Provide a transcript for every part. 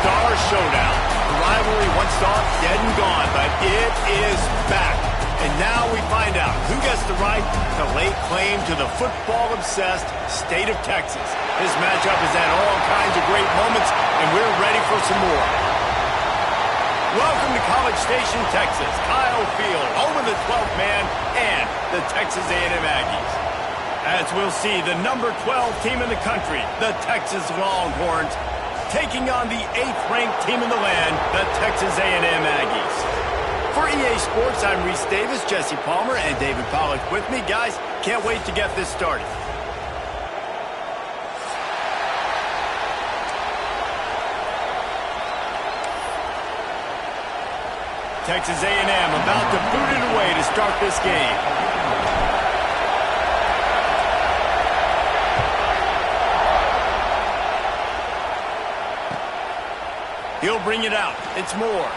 star showdown. The rivalry once thought dead and gone, but it is back. And now we find out who gets the right to lay claim to the football-obsessed state of Texas. This matchup has had all kinds of great moments, and we're ready for some more. Welcome to College Station, Texas. Kyle Field, home of the 12th man and the Texas A&M Aggies. As we'll see, the number 12 team in the country, the Texas Longhorns, taking on the 8th-ranked team in the land, the Texas A&M Aggies. For EA Sports, I'm Reese Davis, Jesse Palmer, and David Pollack with me. Guys, can't wait to get this started. Texas A&M about to boot it away to start this game. He'll bring it out. It's Moore.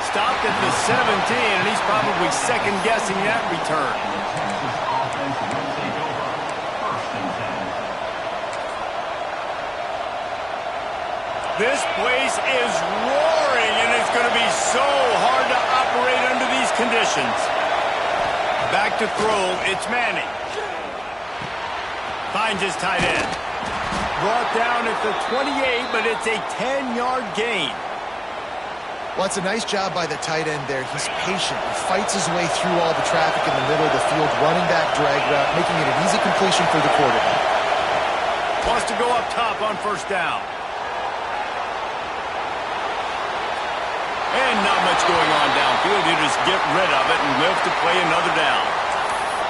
Stopped at the 17, and he's probably second-guessing that return. This place is roaring, and it's going to be so hard to operate under these conditions. Back to throw, it's Manning. Finds his tight end. Brought down at the 28, but it's a 10-yard gain. Well, it's a nice job by the tight end there. He's patient. He fights his way through all the traffic in the middle of the field, running back drag route, making it an easy completion for the quarterback. Wants to go up top on first down. And not much going on downfield. You just get rid of it and live to play another down.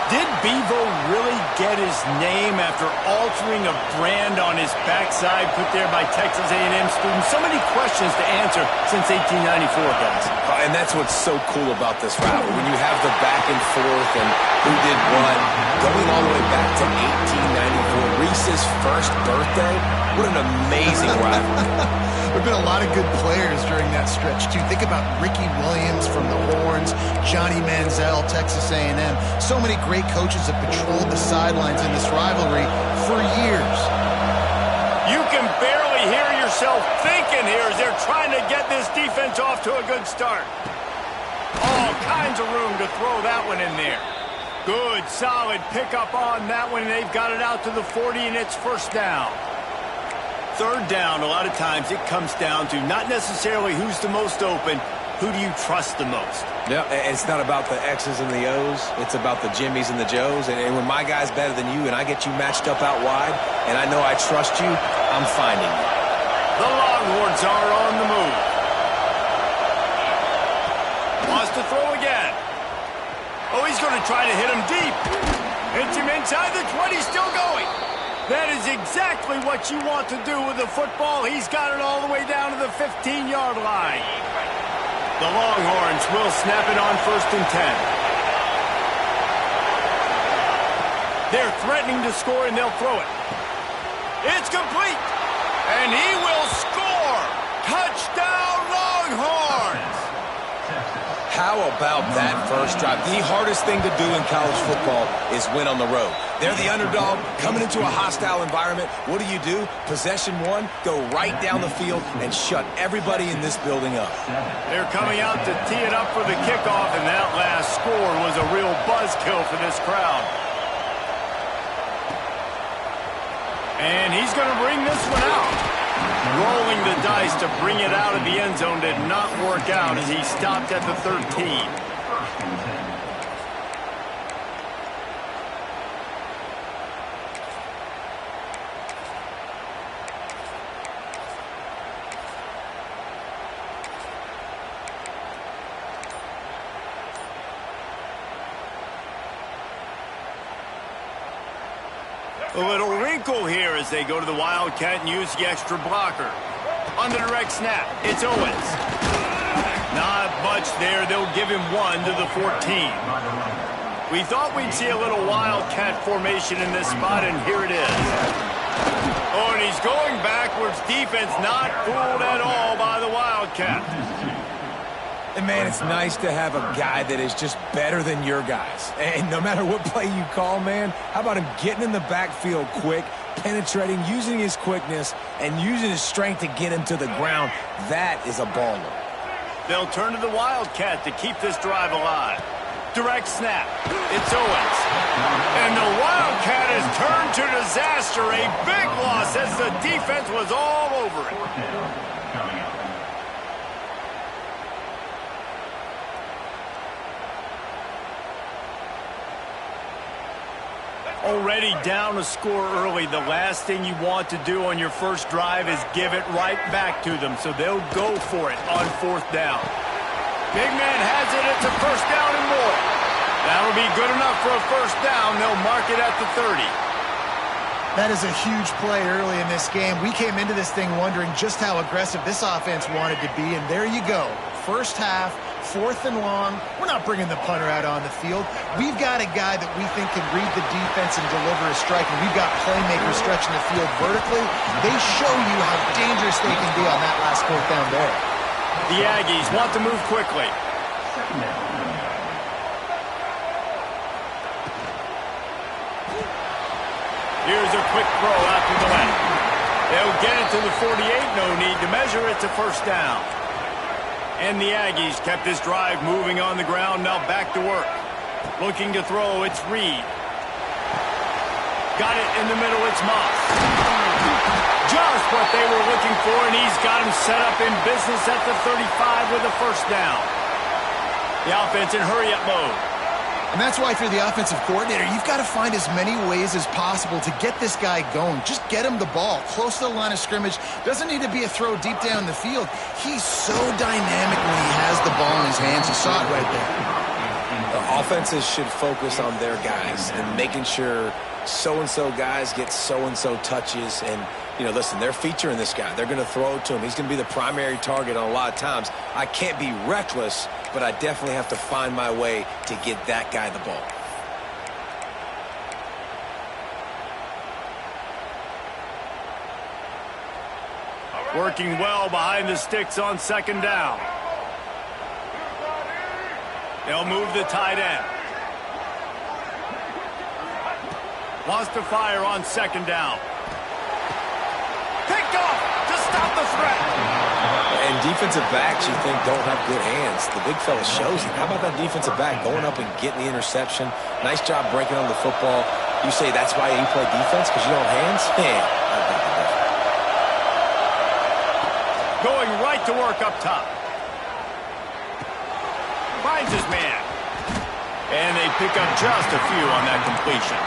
Did Bevo really get his name after altering a brand on his backside put there by Texas A&M students? So many questions to answer since 1894, guys. And that's what's so cool about this rivalry. When you have the back and forth and who did what, going all the way back to 1894, Reese's first birthday. What an amazing rivalry. There have been a lot of good players during that stretch, too. Think about Ricky Williams from the Horns, Johnny Manziel, Texas A&M. So many great coaches have patrolled the sidelines in this rivalry for years. You can barely hear yourself thinking here as they're trying to get this defense off to a good start. All kinds of room to throw that one in there. Good, solid pickup on that one. They've got it out to the 40, and it's first down. Third down, a lot of times it comes down to not necessarily who's the most open, who do you trust the most? Yeah, it's not about the X's and the O's. It's about the Jimmies and the Joes. And when my guy's better than you and I get you matched up out wide and I know I trust you, I'm finding you. The Longhorns are on the move. Wants to throw again. Oh, he's going to try to hit him deep. Hits him inside the 20, still going. That is exactly what you want to do with the football. He's got it all the way down to the 15-yard line. The Longhorns will snap it on first and 10. They're threatening to score, and they'll throw it. It's complete. And he will score. Touchdown, Longhorns. How about that first drive? The hardest thing to do in college football is win on the road. They're the underdog, coming into a hostile environment. What do? Possession one, go right down the field and shut everybody in this building up. They're coming out to tee it up for the kickoff, and that last score was a real buzzkill for this crowd. And he's going to bring this one out. Rolling the dice to bring it out of the end zone did not work out as he stopped at the 13. A little wrinkle here as they go to the wildcat and use the extra blocker. On the direct snap, it's Owens. Not much there. They'll give him one to the 14. We thought we'd see a little wildcat formation in this spot, and here it is. Oh, and he's going backwards. Defense not fooled at all by the wildcat. And, man, it's nice to have a guy that is just better than your guys. And no matter what play you call, man, how about him getting in the backfield quick, penetrating, using his quickness, and using his strength to get him to the ground? That is a baller. They'll turn to the wildcat to keep this drive alive. Direct snap. It's Owens. And the wildcat has turned to disaster. A big loss as the defense was all over it. Already down a score early. The last thing you want to do on your first drive is give it right back to them. So they'll go for it on 4th down. Big man has it. It's a 1st down and more. That'll be good enough for a 1st down. They'll mark it at the 30. That is a huge play early in this game. We came into this thing wondering just how aggressive this offense wanted to be, and there you go. First half, 4th and long. We're not bringing the punter out on the field. We've got a guy that we think can read the defense and deliver a strike, and we've got playmakers stretching the field vertically. They show you how dangerous they can be on that last 4th down there. The Aggies want to move quickly. Here's a quick throw out to the left. They'll get it to the 48. No need to measure. It's a 1st down. And the Aggies kept this drive moving on the ground. Now back to work. Looking to throw. It's Reed. Got it in the middle. It's Moss. Just what they were looking for, and he's got him set up in business at the 35 with a 1st down. The offense in hurry-up mode. And that's why if you're the offensive coordinator, you've got to find as many ways as possible to get this guy going. Just get him the ball close to the line of scrimmage. Doesn't need to be a throw deep down the field. He's so dynamic when he has the ball in his hands. You saw it right there. The offenses should focus on their guys and making sure so-and-so guys get so-and-so touches. And, you know, listen, they're featuring this guy. They're going to throw it to him. He's going to be the primary target on a lot of times. I can't be reckless, but I definitely have to find my way to get that guy the ball. Working well behind the sticks on 2nd down. They'll move the tight end. Wants to fire on 2nd down. Picked off to stop the threat. And defensive backs you think don't have good hands. The big fella shows it. How about that defensive back going up and getting the interception? Nice job breaking on the football. You say that's why you play defense, because you don't have hands? Man, going right to work up top. Finds his man. And they pick up just a few on that completion.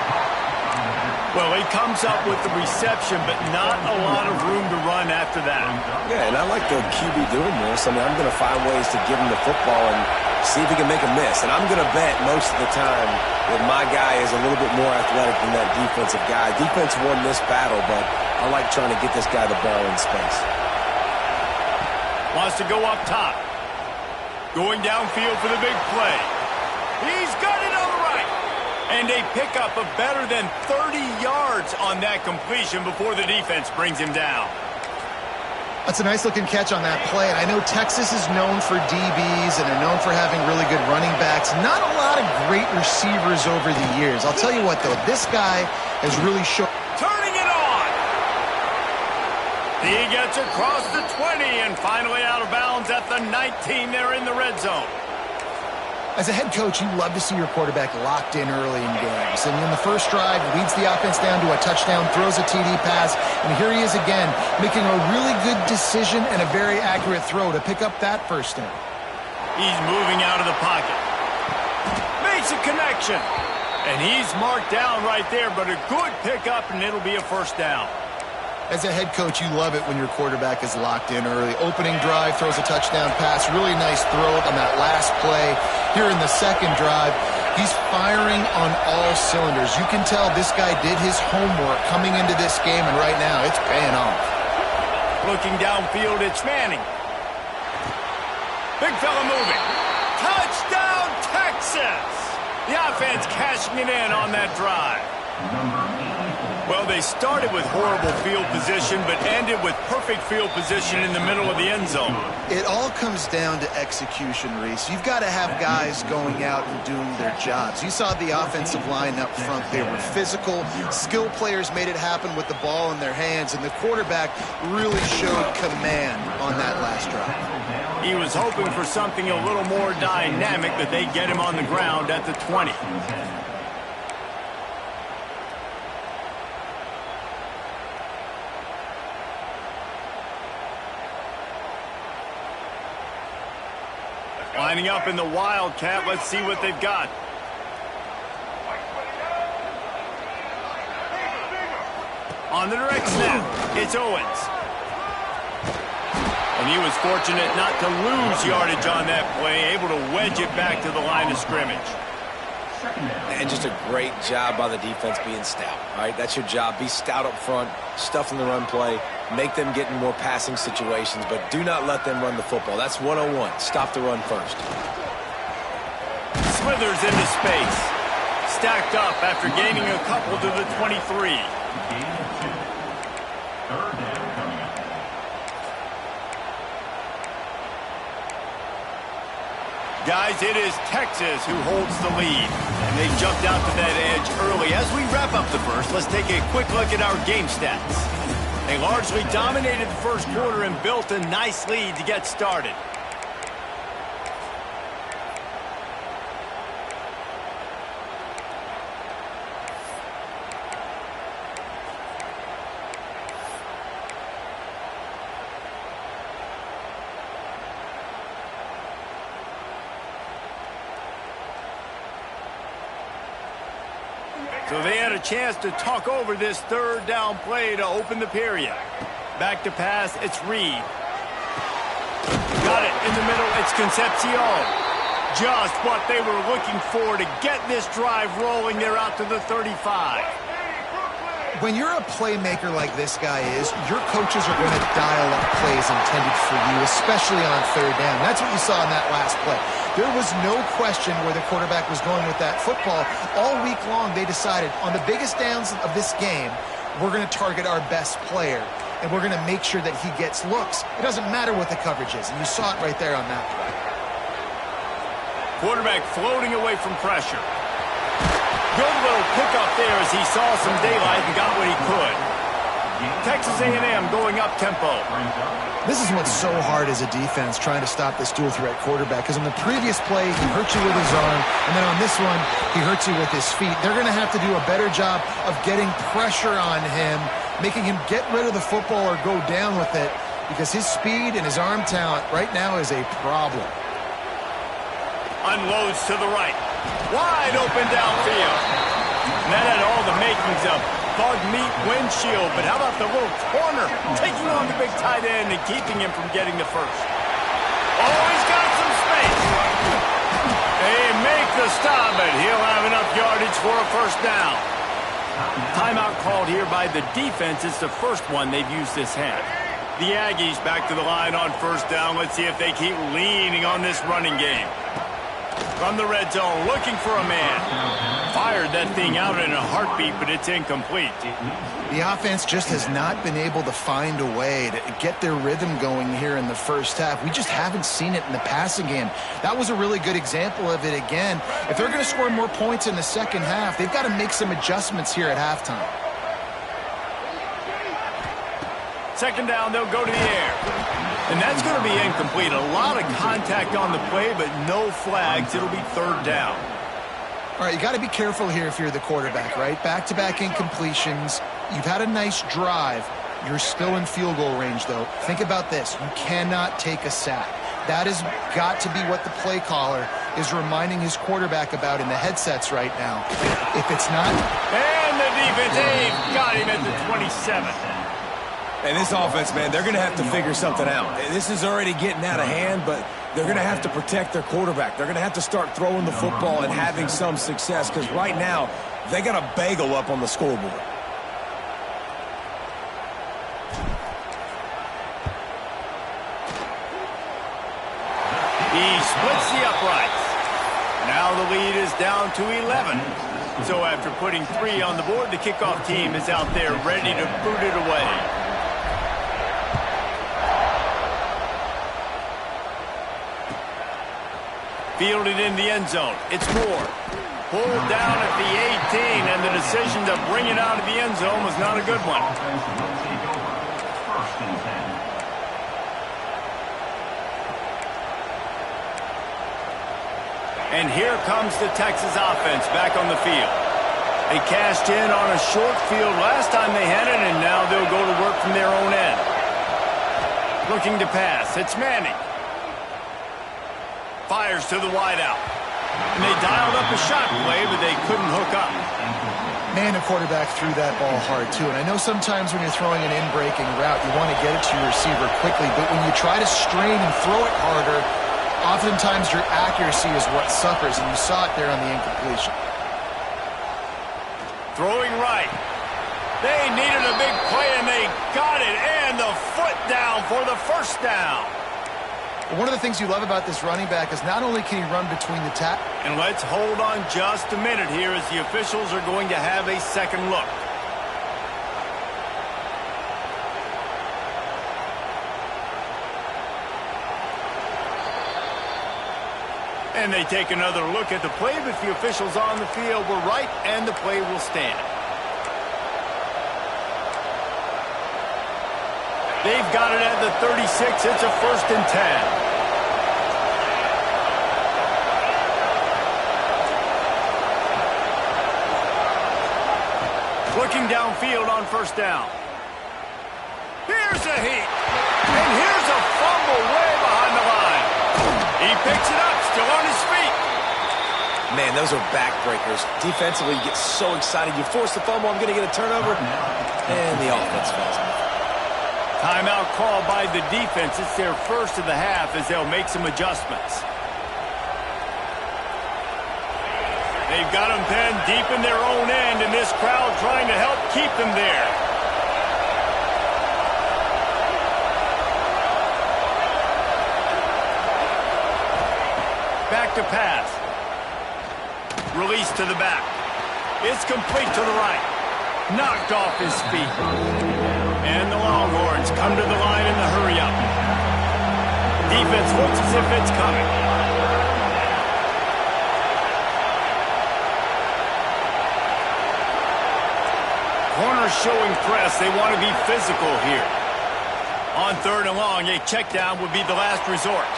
Well, he comes up with the reception, but not a lot of room to run after that. Yeah, and I like the QB doing this. I mean, I'm going to find ways to give him the football and see if he can make a miss. And I'm going to bet most of the time that my guy is a little bit more athletic than that defensive guy. Defense won this battle, but I like trying to get this guy the ball in space. Wants to go up top. Going downfield for the big play. He's got it on the right. And a pickup of better than 30 yards on that completion before the defense brings him down. That's a nice-looking catch on that play. And I know Texas is known for DBs, and they're known for having really good running backs. Not a lot of great receivers over the years. I'll tell you what, though, this guy has really shown. Turning it on. He gets across the 20 and finally out of bounds at the 19 there in the red zone. As a head coach, you love to see your quarterback locked in early in games. And in the first drive, leads the offense down to a touchdown, throws a TD pass, and here he is again, making a really good decision and a very accurate throw to pick up that 1st down. He's moving out of the pocket. Makes a connection. And he's marked down right there, but a good pickup, and it'll be a 1st down. As a head coach, you love it when your quarterback is locked in early. Opening drive, throws a touchdown pass. Really nice throw on that last play. Here in the 2nd drive, he's firing on all cylinders. You can tell this guy did his homework coming into this game, and right now it's paying off. Looking downfield, it's Manning. Big fella moving. Touchdown, Texas! The offense cashing it in on that drive. Well, they started with horrible field position, but ended with perfect field position in the middle of the end zone. It all comes down to execution, Reese. You've got to have guys going out and doing their jobs. You saw the offensive line up front. They were physical. Skill players made it happen with the ball in their hands, and the quarterback really showed command on that last drive. He was hoping for something a little more dynamic, that they get him on the ground at the 20. Lining up in the wildcat. Let's see what they've got. On the direct snap, it's Owens. And he was fortunate not to lose yardage on that play, able to wedge it back to the line of scrimmage. And just a great job by the defense being stout. All right, that's your job. Be stout up front, stuff in the run play, make them get in more passing situations, but do not let them run the football. That's 101. Stop the run first. Slithers into space. Stacked up after gaining a couple to the 23. Guys, it is Texas who holds the lead. And they jumped out to that edge early. As we wrap up the first, let's take a quick look at our game stats. They largely dominated the first quarter and built a nice lead to get started. So they had a chance to talk over this third down play to open the period. Back to pass, it's Reed. Got it in the middle, it's Concepcion. Just what they were looking for to get this drive rolling. They're out to the 35. When you're a playmaker like this guy is, your coaches are going to dial up plays intended for you, especially on third down. That's what you saw in that last play. There was no question where the quarterback was going with that football. All week long, they decided on the biggest downs of this game, we're going to target our best player, and we're going to make sure that he gets looks. It doesn't matter what the coverage is, and you saw it right there on that play. Quarterback floating away from pressure. Good little pickup there as he saw some daylight and got what he could. Texas A&M going up tempo. This is what's so hard as a defense, trying to stop this dual threat quarterback, because on the previous play, he hurt you with his arm, and then on this one, he hurts you with his feet. They're going to have to do a better job of getting pressure on him, making him get rid of the football or go down with it, because his speed and his arm talent right now is a problem. Unloads to the right. Wide open downfield. And that had all the makings of bug meat windshield, but how about the little corner taking on the big tight end and keeping him from getting the first? Oh, he's got some space. They make the stop, but he'll have enough yardage for a first down. Timeout called here by the defense. It's the first one they've used this half. The Aggies back to the line on first down. Let's see if they keep leaning on this running game. From the red zone, looking for a man. Fired that thing out in a heartbeat, but it's incomplete. The offense just has not been able to find a way to get their rhythm going here in the first half. We just haven't seen it in the passing game. That was a really good example of it again. If they're going to score more points in the second half, they've got to make some adjustments here at halftime. Second down, they'll go to the air. And that's going to be incomplete. A lot of contact on the play, but no flags. It'll be third down. All right, you got to be careful here if you're the quarterback, right? Back-to-back incompletions. You've had a nice drive. You're still in field goal range, though. Think about this. You cannot take a sack. That has got to be what the play caller is reminding his quarterback about in the headsets right now. If it's not... And the defense, they've got him at the 27. And this offense, man, they're going to have to figure something out. This is already getting out of hand, but they're going to have to protect their quarterback. They're going to have to start throwing the football and having some success, because right now, they got a bagel up on the scoreboard. He splits the uprights. Now the lead is down to 11. So after putting 3 on the board, the kickoff team is out there ready to boot it away. Fielded in the end zone. It's Moore. Pulled down at the 18, and the decision to bring it out of the end zone was not a good one. And here comes the Texas offense back on the field. They cashed in on a short field last time they had it, and now they'll go to work from their own end. Looking to pass. It's Manning. Fires to the wideout. And they dialed up a shot play, but they couldn't hook up. Man, the quarterback threw that ball hard, too. And I know sometimes when you're throwing an in-breaking route, you want to get it to your receiver quickly. But when you try to strain and throw it harder, oftentimes your accuracy is what suffers. And you saw it there on the incompletion. Throwing right. They needed a big play, and they got it. And the foot down for the first down. One of the things you love about this running back is not only can he run between the tackles. And let's hold on just a minute here as the officials are going to have a second look. And they take another look at the play, but the officials on the field were right, and the play will stand. They've got it at the 36. It's a 1st and 10. Looking downfield on 1st down. Here's a heat. And here's a fumble way behind the line. He picks it up, still on his feet. Man, those are backbreakers. Defensively, you get so excited. You force the fumble, I'm going to get a turnover. And the offense falls off. Timeout call by the defense. It's their first of the half as they'll make some adjustments. They've got them pinned deep in their own end, and this crowd trying to help keep them there. Back to pass. Release to the back. It's complete to the right. Knocked off his feet. And the Longhorns come to the line in the hurry-up. Defense looks as if it's coming. Corner showing press. They want to be physical here. On 3rd and long, a check down would be the last resort.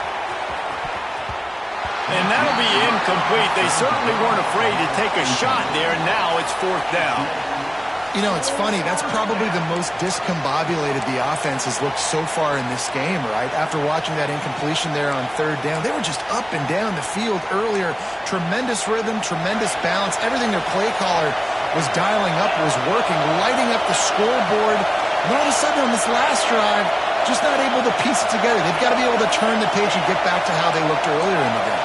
And that'll be incomplete. They certainly weren't afraid to take a shot there. Now it's 4th down. You know, it's funny. That's probably the most discombobulated the offense has looked so far in this game, right? After watching that incompletion there on 3rd down, they were just up and down the field earlier. Tremendous rhythm, tremendous balance. Everything their play caller was dialing up was working, lighting up the scoreboard. And all of a sudden on this last drive, just not able to piece it together. They've got to be able to turn the page and get back to how they looked earlier in the game.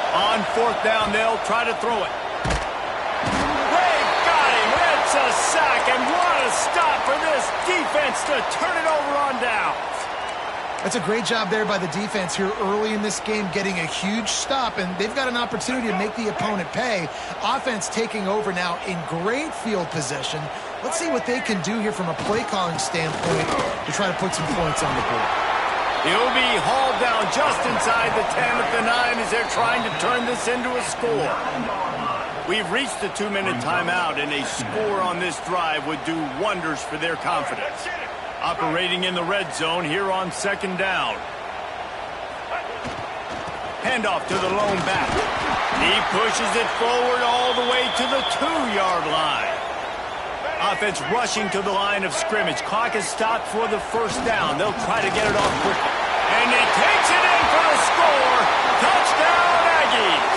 On 4th down, they'll try to throw it. They got him. It's a sack, and what a stop for this defense to turn it over on down. That's a great job there by the defense here early in this game, getting a huge stop, and they've got an opportunity to make the opponent pay. Offense taking over now in great field possession. Let's see what they can do here from a play-calling standpoint to try to put some points on the board. He'll be hauled down just inside the 10 at the 9 as they're trying to turn this into a score. We've reached the 2-minute timeout, and a score on this drive would do wonders for their confidence. Operating in the red zone here on 2nd down. Handoff to the lone back. He pushes it forward all the way to the 2-yard line. Offense rushing to the line of scrimmage. Clock is stopped for the 1st down. They'll try to get it off quickly. And he takes it in for the score. Touchdown, Aggies.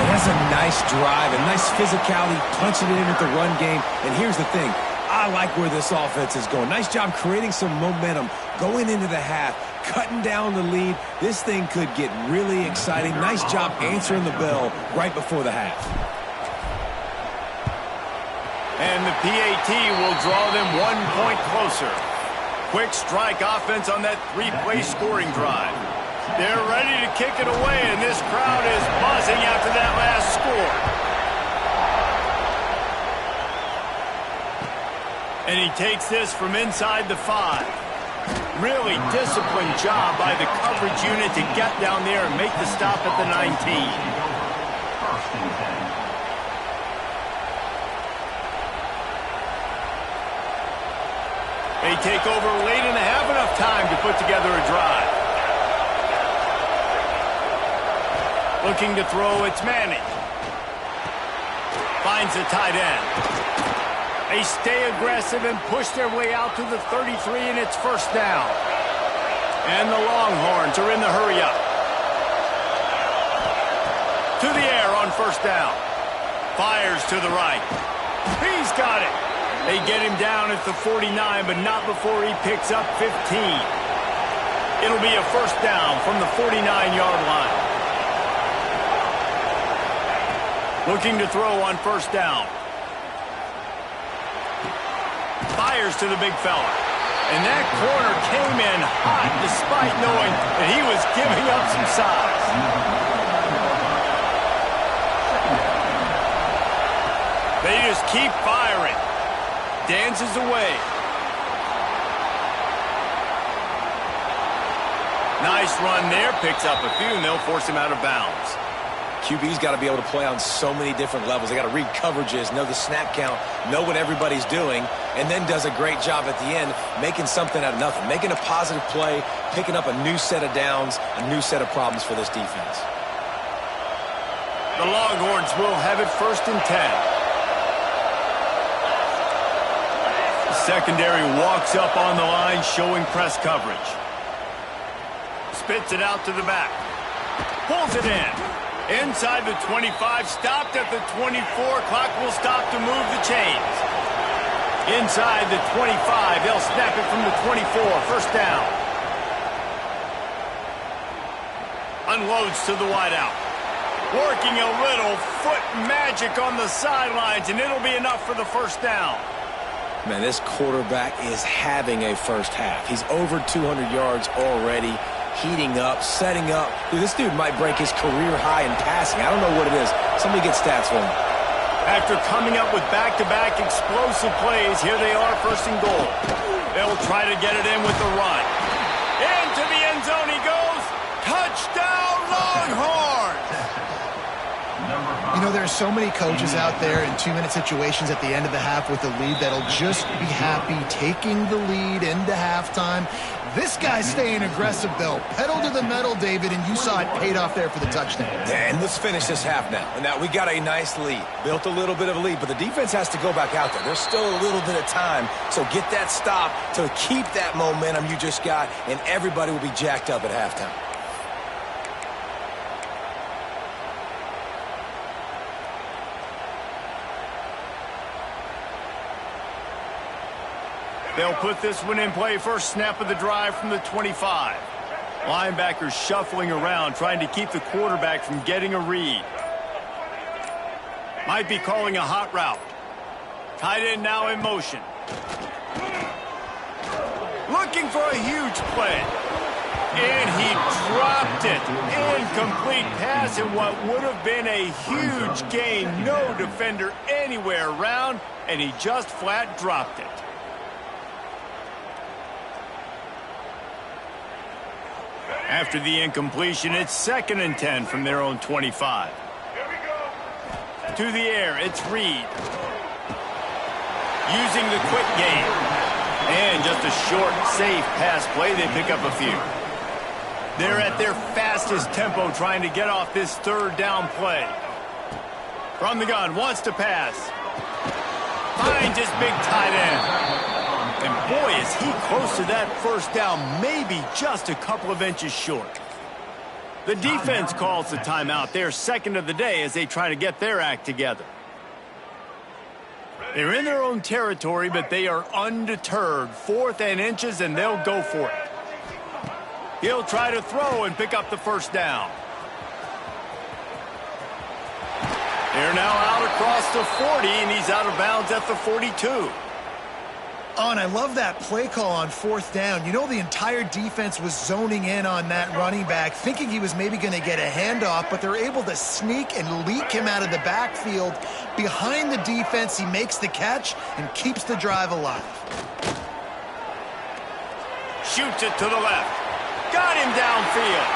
That's a nice drive, a nice physicality, punching it in at the run game. And here's the thing. I like where this offense is going. Nice job creating some momentum going into the half, cutting down the lead. This thing could get really exciting. Nice job answering the bell right before the half. And the PAT will draw them 1 point closer. Quick strike offense on that three-play scoring drive. They're ready to kick it away, and this crowd is buzzing after that last score. And he takes this from inside the 5. Really disciplined job by the coverage unit to get down there and make the stop at the 19. They take over late and have enough time to put together a drive. Looking to throw, it's Manning. Finds the tight end. They stay aggressive and push their way out to the 33, and it's first down. And the Longhorns are in the hurry-up. To the air on first down. Fires to the right. He's got it. They get him down at the 49, but not before he picks up 15. It'll be a first down from the 49-yard line. Looking to throw on first down. Fires to the big fella. And that corner came in hot despite knowing that he was giving up some size. They just keep firing. Dances away. Nice run there. Picks up a few, and they'll force him out of bounds. QB's got to be able to play on so many different levels. They got to read coverages, know the snap count, know what everybody's doing, and then does a great job at the end making something out of nothing, making a positive play, picking up a new set of downs, a new set of problems for this defense. The Longhorns will have it first and 10. The secondary walks up on the line, showing press coverage. Spits it out to the back. Pulls it in. Inside the 25, stopped at the 24. Clock will stop to move the chains. Inside the 25, they'll snap it from the 24. First down. Unloads to the wideout. Working a little foot magic on the sidelines, and it'll be enough for the first down. Man, this quarterback is having a first half. He's over 200 yards already, heating up, setting up. Dude, this dude might break his career high in passing. I don't know what it is. Somebody get stats for him. After coming up with back-to-back explosive plays, here they are, first and goal. They'll try to get it in with the run. Into the end zone he goes. Touchdown, Longhorns! You know, there are so many coaches out there in two-minute situations at the end of the half with a lead that'll just be happy taking the lead into halftime. This guy's staying aggressive, though. Pedal to the metal, David, and you saw it paid off there for the touchdown. And let's finish this half now. And now we got a nice lead. Built a little bit of a lead, but the defense has to go back out there. There's still a little bit of time. So get that stop to keep that momentum you just got, and everybody will be jacked up at halftime. They'll put this one in play. First snap of the drive from the 25. Linebackers shuffling around, trying to keep the quarterback from getting a read. Might be calling a hot route. Tight end now in motion. Looking for a huge play. And he dropped it. Incomplete pass in what would have been a huge gain. No defender anywhere around, and he just flat dropped it. After the incompletion, it's second and 10 from their own 25. To the air, it's Reed. Using the quick game. And just a short, safe pass play. They pick up a few. They're at their fastest tempo trying to get off this third down play. From the gun, wants to pass. Finds his big tight end. And boy, is he close to that first down, maybe just a couple of inches short. The defense calls the timeout. They're second of the day as they try to get their act together. They're in their own territory, but they are undeterred. 4th and inches, and they'll go for it. He'll try to throw and pick up the first down. They're now out across the 40, and he's out of bounds at the 42. Oh, and I love that play call on fourth down. You know, the entire defense was zoning in on that running back, thinking he was maybe going to get a handoff, but they're able to sneak and leak him out of the backfield. Behind the defense, he makes the catch and keeps the drive alive. Shoots it to the left. Got him downfield.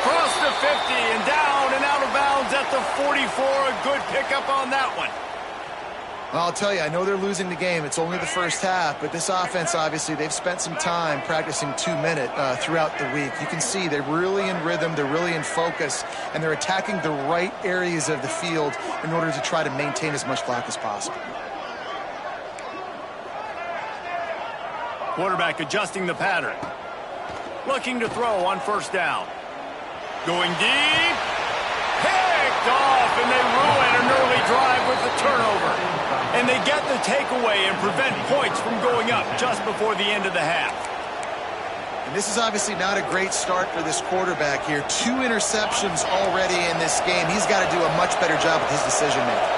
Across the 50 and down and out of bounds at the 44. A good pickup on that one. I'll tell you, I know they're losing the game. It's only the first half, but this offense, obviously, they've spent some time practicing 2-minute throughout the week. You can see they're really in rhythm, they're really in focus, and they're attacking the right areas of the field in order to try to maintain as much clock as possible. Quarterback adjusting the pattern. Looking to throw on first down. Going deep. Picked off, and they ruin an early drive with the turnover. And they get the takeaway and prevent points from going up just before the end of the half. And this is obviously not a great start for this quarterback here. 2 interceptions already in this game. He's got to do a much better job with his decision-making.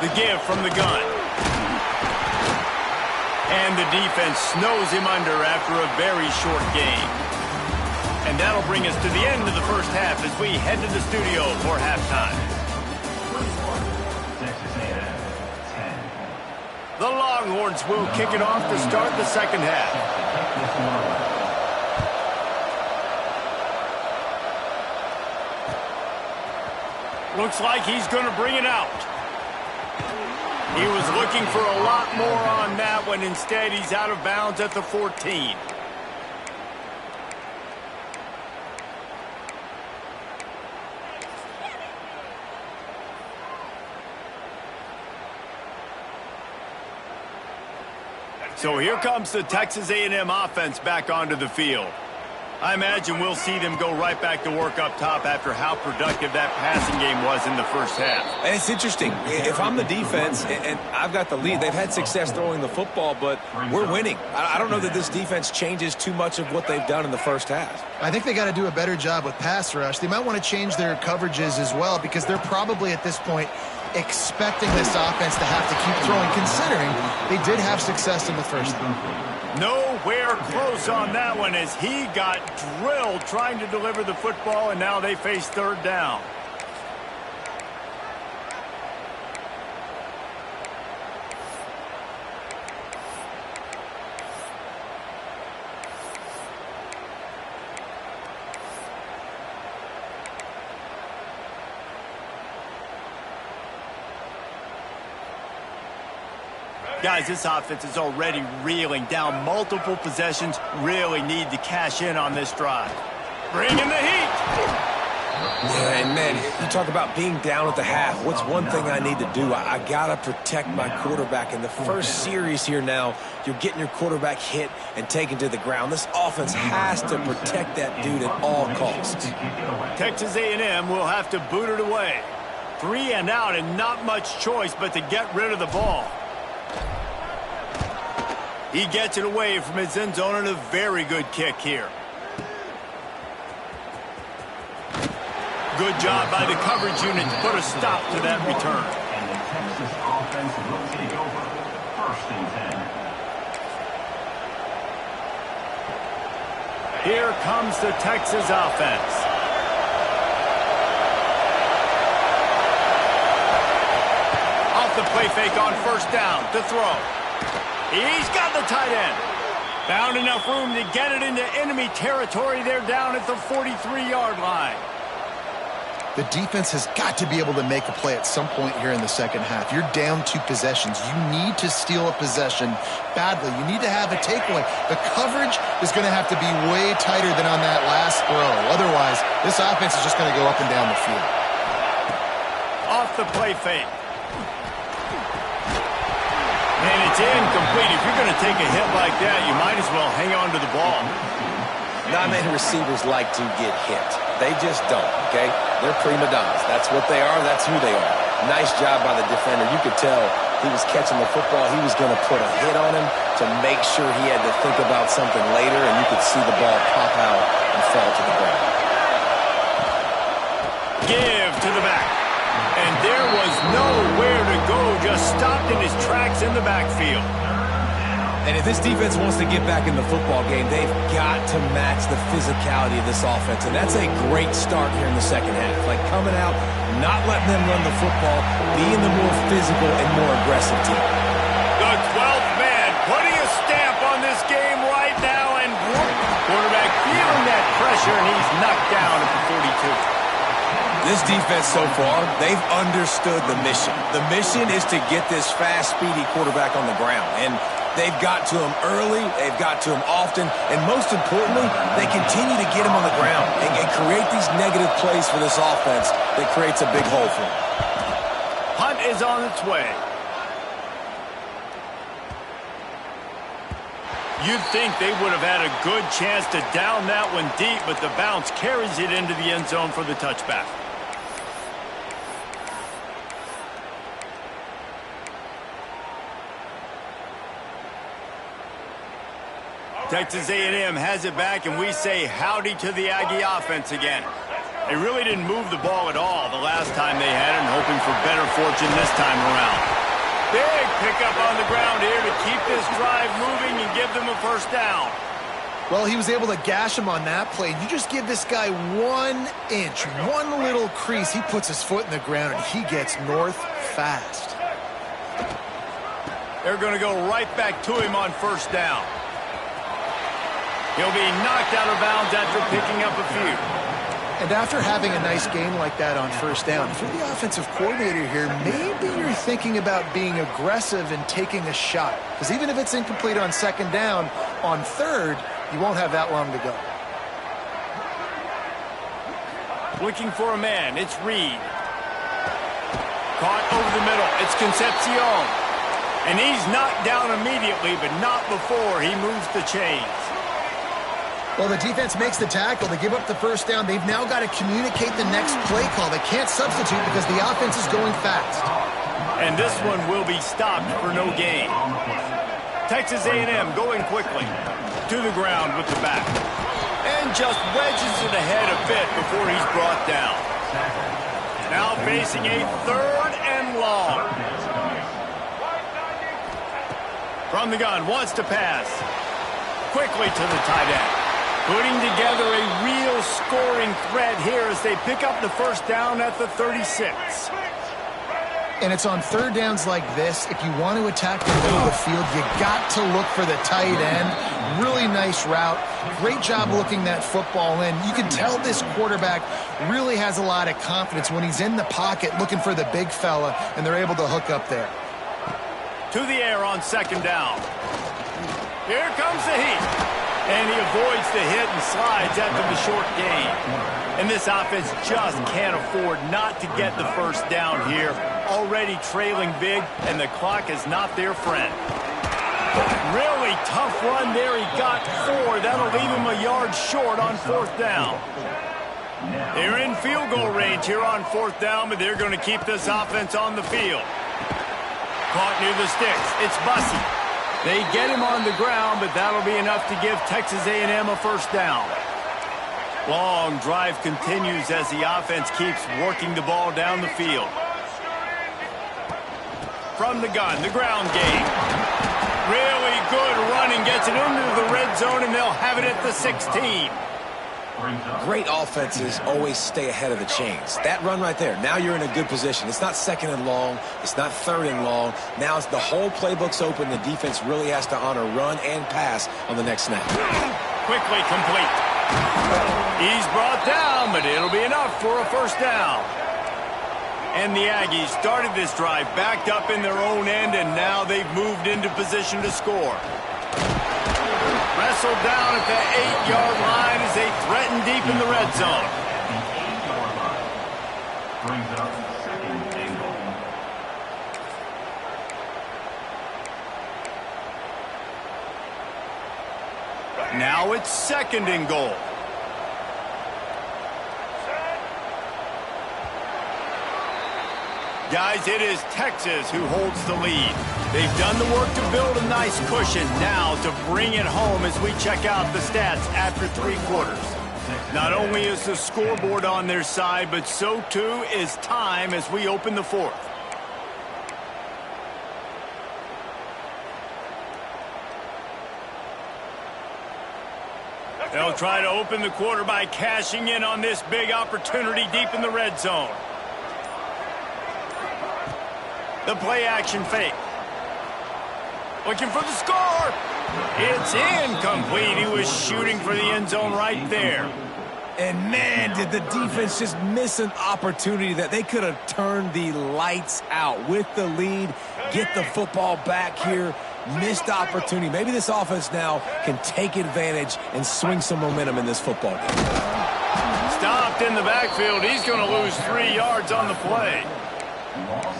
The give from the gun. And the defense snows him under after a very short game. And that'll bring us to the end of the first half as we head to the studio for halftime. The Longhorns will kick it off to start the second half. Looks like he's going to bring it out. He was looking for a lot more on that one. Instead, he's out of bounds at the 14. So here comes the Texas A&M offense back onto the field. I imagine we'll see them go right back to work up top after how productive that passing game was in the first half. And it's interesting. If I'm the defense and I've got the lead, they've had success throwing the football, but we're winning. I don't know that this defense changes too much of what they've done in the first half. I think they got to do a better job with pass rush. They might want to change their coverages as well because they're probably at this point expecting this offense to have to keep throwing, considering they did have success in the first half. Nowhere close on that one as he got drilled trying to deliver the football, and now they face third down. Guys, this offense is already reeling down multiple possessions. Really need to cash in on this drive. Bringing the heat. Yeah, and man, you talk about being down at the half. What's one thing I need to do? I got to protect my quarterback. In the first series here now, you're getting your quarterback hit and taken to the ground. This offense has to protect that dude at all costs. Texas A&M will have to boot it away. 3 and out and not much choice but to get rid of the ball. He gets it away from his end zone and a very good kick here. Good job by the coverage unit to put a stop to that return. And the Texas offense will take over. 1st and 10. Here comes the Texas offense. Off the play fake on first down to throw. He's got the tight end. Found enough room to get it into enemy territory. They're down at the 43-yard line. The defense has got to be able to make a play at some point here in the second half. You're down 2 possessions. You need to steal a possession badly. You need to have a takeaway. The coverage is going to have to be way tighter than on that last throw. Otherwise, this offense is just going to go up and down the field. Off the play fake. And it's incomplete. If you're going to take a hit like that, you might as well hang on to the ball. Not many receivers like to get hit. They just don't, okay? They're prima donnas. That's what they are. That's who they are. Nice job by the defender. You could tell he was catching the football. He was going to put a hit on him to make sure he had to think about something later, and you could see the ball pop out and fall to the ground. Give to the back. And there was nowhere to go just stopped in his tracks in the backfield. And if this defense wants to get back in the football game, they've got to match the physicality of this offense. And that's a great start here in the second half. Like coming out, not letting them run the football, being the more physical and more aggressive team. The 12th man putting a stamp on this game right now. And quarterback feeling that pressure, and he's knocked down at the 42. This defense so far, they've understood the mission. The mission is to get this fast, speedy quarterback on the ground. And they've got to him early, they've got to him often, and most importantly, they continue to get him on the ground and create these negative plays for this offense that creates a big hole for them. Hunt is on its way. You'd think they would have had a good chance to down that one deep, but the bounce carries it into the end zone for the touchback. Texas A&M has it back, and we say howdy to the Aggie offense again. They really didn't move the ball at all the last time they had it, and hoping for better fortune this time around. Big pickup on the ground here to keep this drive moving and give them a first down. Well, he was able to gash him on that play. You just give this guy 1 inch, one little crease, he puts his foot in the ground, and he gets north fast. They're going to go right back to him on first down. He'll be knocked out of bounds after picking up a few. And after having a nice game like that on first down, if you're the offensive coordinator here, maybe you're thinking about being aggressive and taking a shot. Because even if it's incomplete on second down, on third, you won't have that long to go. Looking for a man, it's Reed. Caught over the middle, it's Concepcion. And he's knocked down immediately, but not before he moves the chains. Well, the defense makes the tackle. They give up the first down. They've now got to communicate the next play call. They can't substitute because the offense is going fast. And this one will be stopped for no gain. Texas A&M going quickly to the ground with the back. And just wedges it ahead a bit before he's brought down. Now facing a third and long. From the gun, wants to pass. Quickly to the tight end. Putting together a real scoring threat here as they pick up the first down at the 36. And it's on third downs like this, if you want to attack the middle of the field, you got to look for the tight end. Really nice route. Great job looking that football in. You can tell this quarterback really has a lot of confidence when he's in the pocket looking for the big fella, and they're able to hook up there. To the air on second down. Here comes the heat. And he avoids the hit and slides after the short gain. And this offense just can't afford not to get the first down here. Already trailing big, and the clock is not their friend. Really tough run there. He got 4. That'll leave him a yard short on fourth down. They're in field goal range here on fourth down, but they're going to keep this offense on the field. Caught near the sticks. It's Bussey. They get him on the ground, but that'll be enough to give Texas A&M a first down. Long drive continues as the offense keeps working the ball down the field. From the gun, the ground game. Really good running, gets it into the red zone, and they'll have it at the 16. Great offenses always stay ahead of the chains. That run right there, now you're in a good position. It's not second and long. It's not third and long. Now it's the whole playbook's open. The defense really has to honor run and pass on the next snap. Quickly complete. He's brought down, but it'll be enough for a first down. And the Aggies started this drive backed up in their own end, and now they've moved into position to score. Wrestled down at the 8-yard line as they threaten deep in the red zone. Brings up second and goal. Now it's second and goal. Guys, it is Texas who holds the lead. They've done the work to build a nice cushion. Now to bring it home as we check out the stats after 3 quarters. Not only is the scoreboard on their side, but so too is time as we open the fourth. They'll try to open the quarter by cashing in on this big opportunity deep in the red zone. The play action fake. Looking for the score. It's incomplete. He was shooting for the end zone right there. And, man, did the defense just miss an opportunity that they could have turned the lights out with the lead, get the football back here. Missed opportunity. Maybe this offense now can take advantage and swing some momentum in this football game. Stopped in the backfield. He's going to lose 3 yards on the play.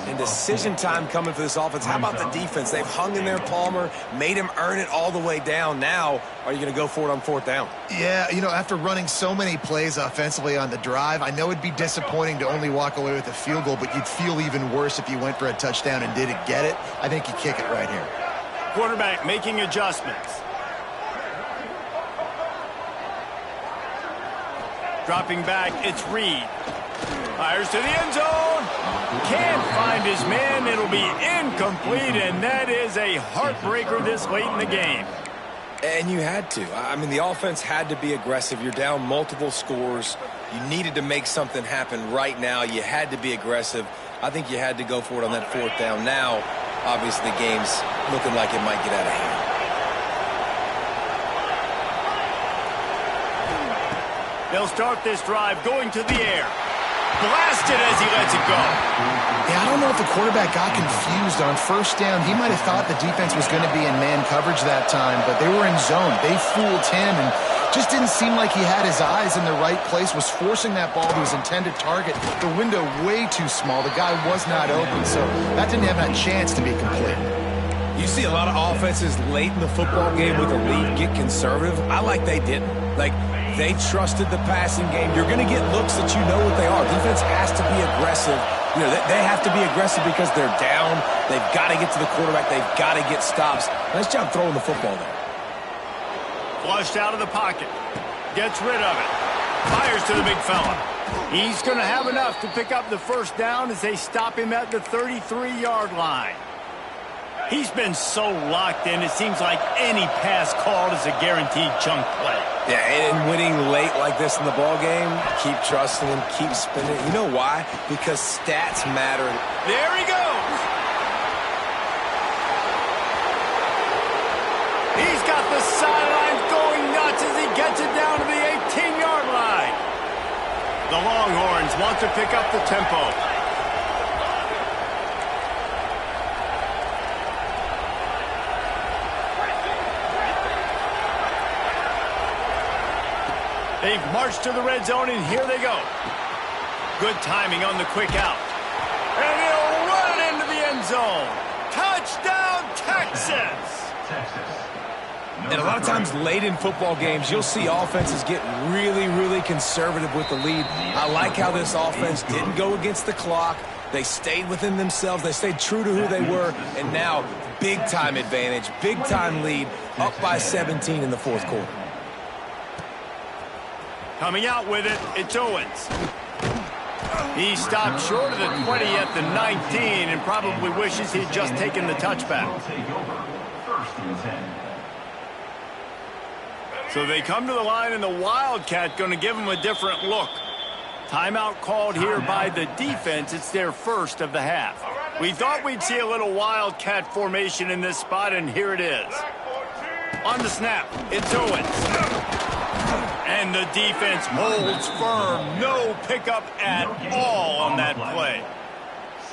And decision time coming for this offense. How about the defense? They've hung in there, Palmer, made him earn it all the way down. Now, are you going to go for it on 4th down? Yeah, you know, after running so many plays offensively on the drive, I know it'd be disappointing to only walk away with a field goal, but you'd feel even worse if you went for a touchdown and didn't get it. I think you kick it right here. Quarterback making adjustments. Dropping back, it's Reed. Fires to the end zone. Can't find his man. It'll be incomplete, and that is a heartbreaker this late in the game. And you had to. I mean, the offense had to be aggressive. You're down multiple scores. You needed to make something happen right now. You had to be aggressive. I think you had to go for it on that 4th down. Now, obviously, the game's looking like it might get out of hand. They'll start this drive going to the air. Blasted as he lets it go. Yeah, I don't know if the quarterback got confused on 1st down. He might have thought the defense was going to be in man coverage that time, but they were in zone. They fooled him and just didn't seem like he had his eyes in the right place, was forcing that ball to his intended target. The window way too small. The guy was not open, so that didn't have that chance to be complete. You see a lot of offenses late in the football game with a lead get conservative. I like they didn't. Like, they trusted the passing game. You're going to get looks that you know what they are. Defense has to be aggressive. You know, they have to be aggressive because they're down. They've got to get to the quarterback. They've got to get stops. Nice job throwing the football there. Flushed out of the pocket. Gets rid of it. Fires to the big fella. He's going to have enough to pick up the 1st down as they stop him at the 33-yard line. He's been so locked in, it seems like any pass called is a guaranteed chunk play. Yeah, and winning late like this in the ball game, keep trusting him, keep spinning. You know why? Because stats matter. There he goes. He's got the sidelines going nuts as he gets it down to the 18-yard line. The Longhorns want to pick up the tempo. They've marched to the red zone, and here they go. Good timing on the quick out. And he'll run it into the end zone. Touchdown, Texas! And a lot of times late in football games, you'll see offenses get really, really conservative with the lead. I like how this offense didn't go against the clock. They stayed within themselves. They stayed true to who they were. And now, big-time advantage, big-time lead, up by 17 in the 4th quarter. Coming out with it, it's Owens. He stopped short of the 20 at the 19 and probably wishes he'd just taken the touchback. So they come to the line, and the Wildcat going to give him a different look. Timeout called here by the defense. It's their 1st of the half. We thought we'd see a little Wildcat formation in this spot, and here it is. On the snap, it's Owens. And the defense holds firm. No pickup at all on that play.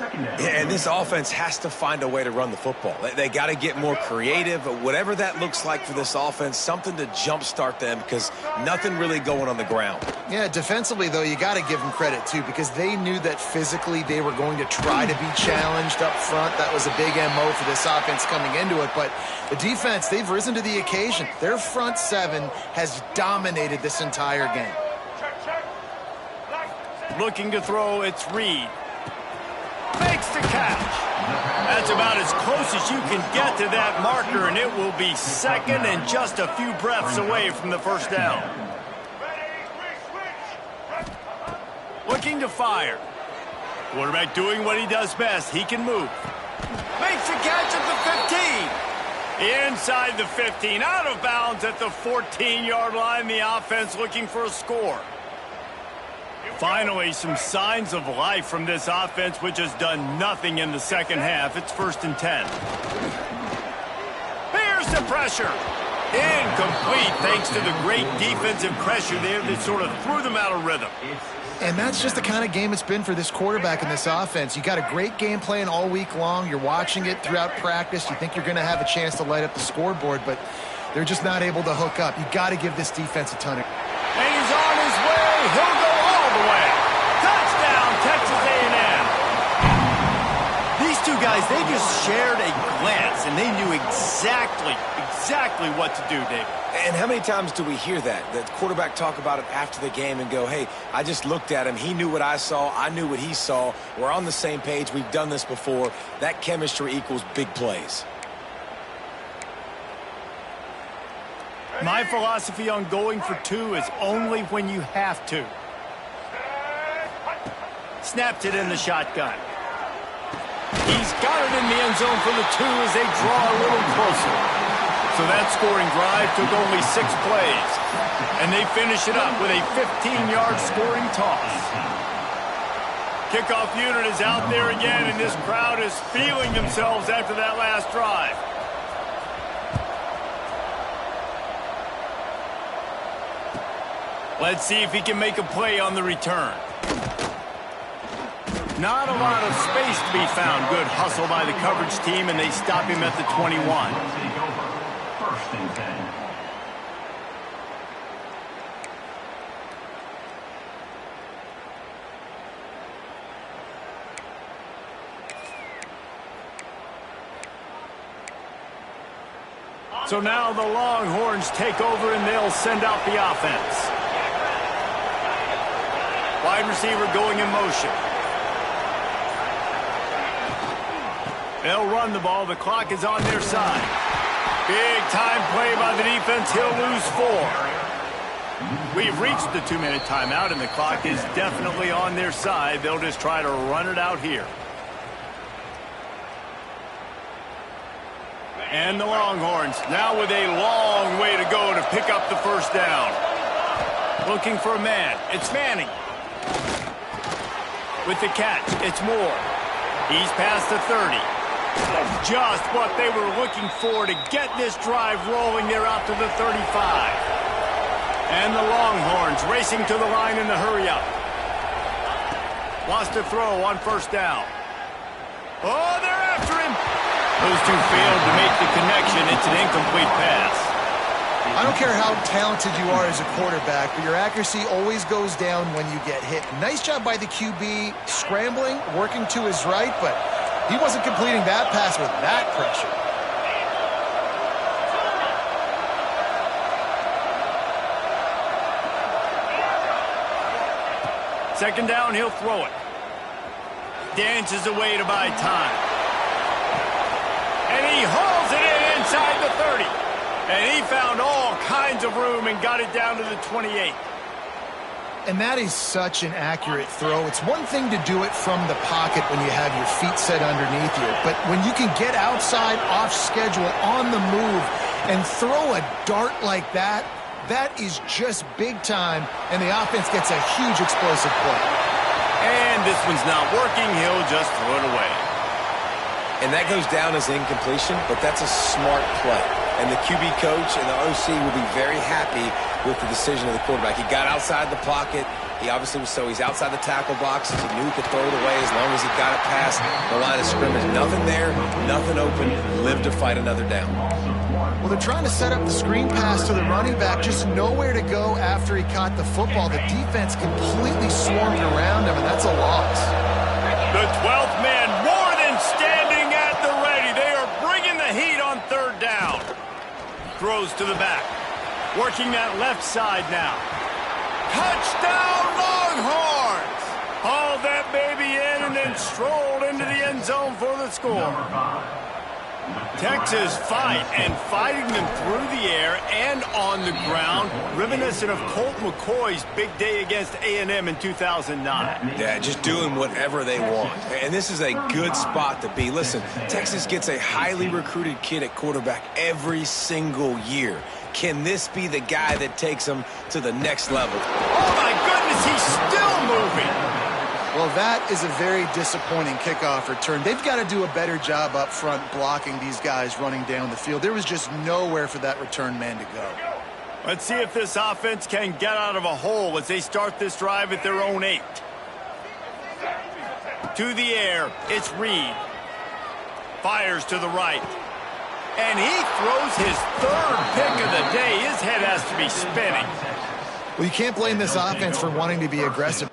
Yeah, and this offense has to find a way to run the football. They got to get more creative. Whatever that looks like for this offense, something to jumpstart them because nothing really going on the ground. Yeah, defensively, though, you got to give them credit, too, because they knew that physically they were going to try to be challenged up front. That was a big MO for this offense coming into it. But the defense, they've risen to the occasion. Their front 7 has dominated this entire game. Looking to throw, it's Reed. Makes the catch. That's about as close as you can get to that marker, and it will be 2nd and just a few breaths away from the 1st down. Looking to fire. Quarterback doing what he does best. He can move. Makes the catch at the 15. Inside the 15, out of bounds at the 14-yard line. The offense looking for a score. Finally, some signs of life from this offense, which has done nothing in the second half. It's 1st and 10. Here's the pressure. Incomplete, thanks to the great defensive pressure there that sort of threw them out of rhythm. And that's just the kind of game it's been for this quarterback in this offense. You got a great game plan all week long. You're watching it throughout practice. You think you're going to have a chance to light up the scoreboard, but they're just not able to hook up. You got to give this defense a ton of... And he's on his way. He'll go all the way. Touchdown, Texas A&M. These two guys, they just shared a glance, and they knew exactly what to do, David. And how many times do we hear that? The quarterback talk about it after the game and go, hey, I just looked at him. He knew what I saw. I knew what he saw. We're on the same page. We've done this before. That chemistry equals big plays. My philosophy on going for 2 is only when you have to. Snapped it in the shotgun. He's got it in the end zone for the 2 as they draw a little closer. So that scoring drive took only 6 plays. And they finish it up with a 15-yard scoring toss. Kickoff unit is out there again, and this crowd is feeling themselves after that last drive. Let's see if he can make a play on the return. Not a lot of space to be found. Good hustle by the coverage team, and they stop him at the 21. 1st and 10. So now the Longhorns take over, and they'll send out the offense. Wide receiver going in motion. They'll run the ball. The clock is on their side. Big time play by the defense. He'll lose 4. We've reached the 2-minute timeout, and the clock is definitely on their side. They'll just try to run it out here. And the Longhorns now with a long way to go to pick up the 1st down. Looking for a man. It's Manning. With the catch, it's Moore. He's past the 30. Just what they were looking for to get this drive rolling. They're out to the 35. And the Longhorns racing to the line in the hurry-up. Lost a throw on 1st down. Oh, they're after him. Those two failed to make the connection. It's an incomplete pass. I don't care how talented you are as a quarterback, but your accuracy always goes down when you get hit. Nice job by the QB scrambling, working to his right, but he wasn't completing that pass with that pressure. Second down, he'll throw it. Dances away to buy time. And he hauls it in inside the 30. And he found all kinds of room and got it down to the 28. And that is such an accurate throw. It's one thing to do it from the pocket when you have your feet set underneath you, but when you can get outside, off schedule, on the move, and throw a dart like that, that is just big time, and the offense gets a huge explosive play. And this one's not working. He'll just throw it away. And that goes down as incompletion, but that's a smart play. And the QB coach and the OC will be very happy with the decision of the quarterback. He got outside the pocket. He obviously was he's outside the tackle box. He knew he could throw it away as long as he got it past the line of scrimmage. Nothing there, nothing open. Live to fight another down. Well, they're trying to set up the screen pass to the running back, just nowhere to go after he caught the football. The defense completely swarmed around him, and that's a loss. The 12th man more than standing at the ready. They are bringing the heat on 3rd down. Throws to the back. Working that left side now. Touchdown Longhorns! Hauled that baby in and then strolled into the end zone for the score. Texas fighting them through the air and on the ground, reminiscent of Colt McCoy's big day against A&M in 2009. Yeah, just doing whatever they want. And this is a good spot to be. Listen, Texas gets a highly recruited kid at quarterback every single year. Can this be the guy that takes them to the next level? Oh, my goodness, he's still moving. Well, that is a very disappointing kickoff return. They've got to do a better job up front blocking these guys running down the field. There was just nowhere for that return man to go. Let's see if this offense can get out of a hole as they start this drive at their own 8. To the air, it's Reed. Fires to the right. And he throws his 3rd pick of the day. His head has to be spinning. Well, you can't blame this offense for wanting to be aggressive.